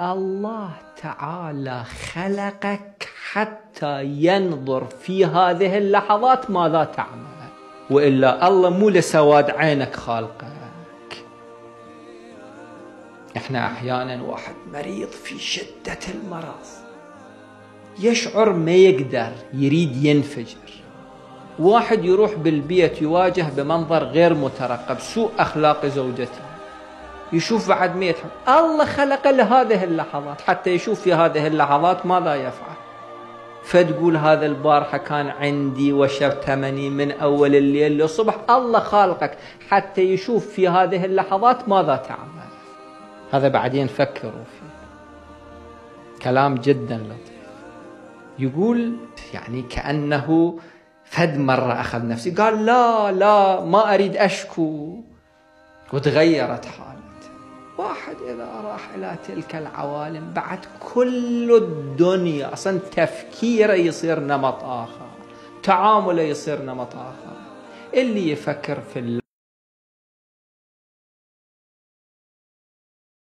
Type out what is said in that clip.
الله تعالى خلقك حتى ينظر في هذه اللحظات ماذا تعمل، وإلا الله مو لسواد عينك خالقك. احنا احيانا واحد مريض في شدة المرض يشعر ما يقدر، يريد ينفجر. واحد يروح بالبيت يواجه بمنظر غير مترقب، سوء أخلاق زوجته، يشوف بعد ما يتحمل. الله خلق لهذه اللحظات حتى يشوف في هذه اللحظات ماذا يفعل. فتقول هذا البارحة كان عندي وشتمني من أول الليل للصبح. الله خالقك حتى يشوف في هذه اللحظات ماذا تعمل. هذا بعدين فكروا فيه، كلام جدا لطيف. يقول يعني كأنه فد مرة أخذ نفسي، قال لا ما أريد أشكو، وتغيرت حالته. واحد إذا راح إلى تلك العوالم بعد كل الدنيا أصلا تفكيره يصير نمط آخر، تعامله يصير نمط آخر. اللي يفكر في